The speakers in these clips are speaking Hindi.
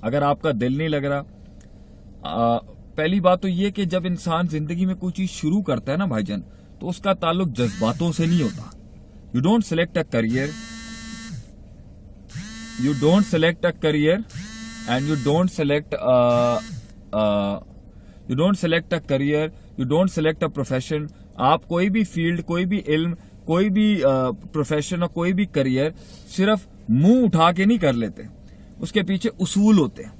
अगर आपका दिल नहीं लग रहा, पहली बात तो ये कि जब इंसान जिंदगी में कोई चीज शुरू करता है ना भाईजान, तो उसका ताल्लुक जज्बातों से नहीं होता। You don't select a career, you don't select a career and you don't select you don't select a profession. आप कोई भी फील्ड, कोई भी इल्म, कोई भी प्रोफेशन और कोई भी करियर सिर्फ मुंह उठा के नहीं कर लेते। उसके पीछे उसूल होते हैं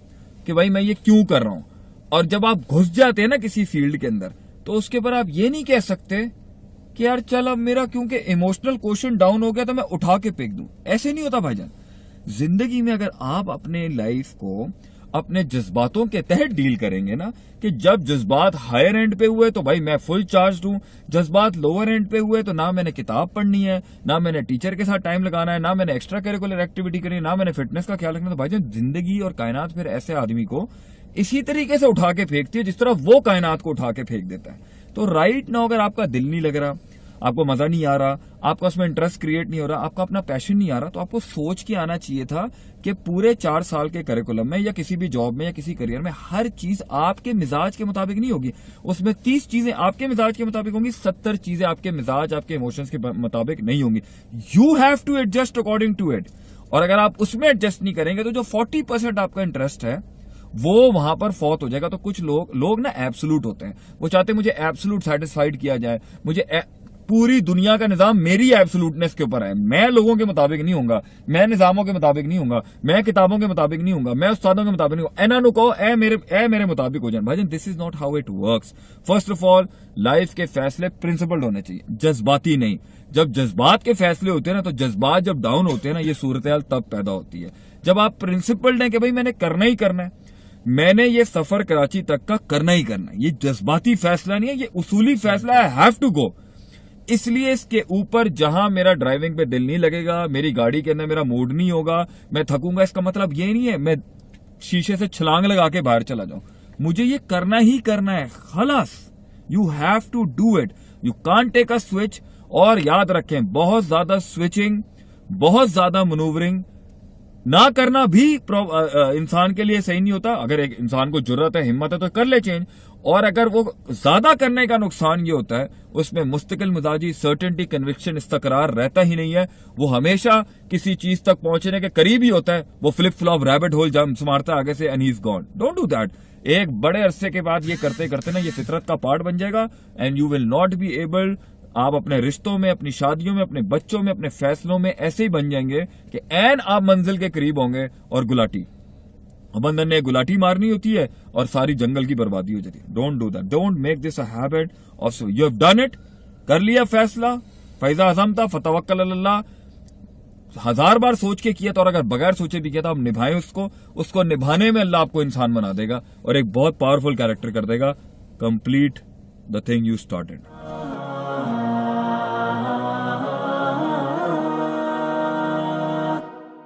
कि भाई मैं ये क्यों कर रहा हूं। और जब आप घुस जाते हैं ना किसी फील्ड के अंदर, तो उसके ऊपर आप ये नहीं कह सकते कि यार चल अब मेरा क्योंकि इमोशनल क्वेश्चन डाउन हो गया तो मैं उठा के फेंक दूं। ऐसे नहीं होता भाईजान। जिंदगी में अगर आप अपने लाइफ को अपने जज्बातों के तहत डील करेंगे ना, कि जब जज्बात हायर एंड पे हुए तो भाई मैं फुल चार्ज हूं, जज्बात लोअर एंड पे हुए तो ना मैंने किताब पढ़नी है, ना मैंने टीचर के साथ टाइम लगाना है, ना मैंने एक्स्ट्रा करिकुलर एक्टिविटी करनी है, ना मैंने फिटनेस का ख्याल रखना। तो भाईजान जिंदगी और कायनात फिर ऐसे आदमी को इसी तरीके से उठा के फेंकती है जिस तरह वो कायनात को उठा के फेंक देता है। तो राइट नाउ अगर आपका दिल नहीं लग रहा, आपको मजा नहीं आ रहा, आपका उसमें इंटरेस्ट क्रिएट नहीं हो रहा, आपका अपना पैशन नहीं आ रहा, तो आपको सोच के आना चाहिए था कि पूरे 4 साल के करिकुलम में या किसी भी जॉब में या किसी करियर में हर चीज आपके मिजाज के मुताबिक नहीं होगी। उसमें 30 चीजें आपके मिजाज के मुताबिक होंगी, 70 चीजें आपके मिजाज, आपके इमोशंस के मुताबिक नहीं होंगी। You have to adjust according to it. और अगर आप उसमें एडजस्ट नहीं करेंगे तो जो 40% आपका इंटरेस्ट है वो वहां पर फौत हो जाएगा। तो कुछ लोग ना एब्सोल्यूट होते हैं, वो चाहते हैं मुझे एब्सोल्यूट सेटिस्फाइड किया जाए, मुझे पूरी दुनिया का निजाम मेरी एब्सोल्यूटनेस के ऊपर है, मैं लोगों के मुताबिक नहीं होऊंगा, मैं निजामों के मुताबिक नहीं होऊंगा, मैं किताबों के मुताबिक नहीं होऊंगा, मैं उस्तादों के मुताबिक नहीं होऊंगा। एना नु कहो ए मेरे मुताबिक हो जाए। भाईजान this is not how it works. First of all life के फैसले प्रिंसिपल्ड होने चाहिए, जज्बाती नहीं। जब जज्बात के फैसले होते हैं ना, तो जज्बात जब डाउन होते हैं ना, ये सूरत हाल तब पैदा होती है। जब आप प्रिंसिपल्ड हैं कि भाई मैंने करना ही करना है, मैंने ये सफर कराची तक का करना ही करना है, ये जज्बाती फैसला नहीं है, ये उसूली फैसला है, हैव टू गो। इसलिए इसके ऊपर जहां मेरा ड्राइविंग पे दिल नहीं लगेगा, मेरी गाड़ी के अंदर मेरा मूड नहीं होगा, मैं थकूंगा, इसका मतलब ये नहीं है मैं शीशे से छलांग लगा के बाहर चला जाऊं। मुझे ये करना ही करना है, खलास। You have to do it, you can't take a switch. और याद रखें, बहुत ज्यादा स्विचिंग, बहुत ज्यादा मनूवरिंग ना करना भी इंसान के लिए सही नहीं होता। अगर एक इंसान को जरूरत है, हिम्मत है, तो कर ले चेंज। और अगर वो ज्यादा करने का नुकसान ये होता है, उसमें मुस्तकिल मिजाजी, सर्टेनिटी, कन्विक्शन, इस्तकरार रहता ही नहीं है। वो हमेशा किसी चीज तक पहुंचने के करीब ही होता है, वो flip flop rabbit hole jump मारता है आगे से and he is gone. Don't do that. एक बड़े अरसे के बाद ये करते करते ना ये फितरत का पार्ट बन जाएगा and you will not be able. आप अपने रिश्तों में, अपनी शादियों में, अपने बच्चों में, अपने फैसलों में ऐसे ही बन जाएंगे कि एन आप मंजिल के करीब होंगे और गुलाटी, बंदर ने गुलाटी मारनी होती है और सारी जंगल की बर्बादी हो जाती है। Don't do that, don't make this a habit of. You have done it, कर लिया फैसला, फैजा अज़म था फतवक्कल अल्लाह, 1000 बार सोच के किया तो, और अगर बगैर सोचे भी किया तो आप निभाएं उसको निभाने में अल्लाह आपको इंसान बना देगा और एक बहुत पावरफुल कैरेक्टर कर देगा। Complete the thing you started.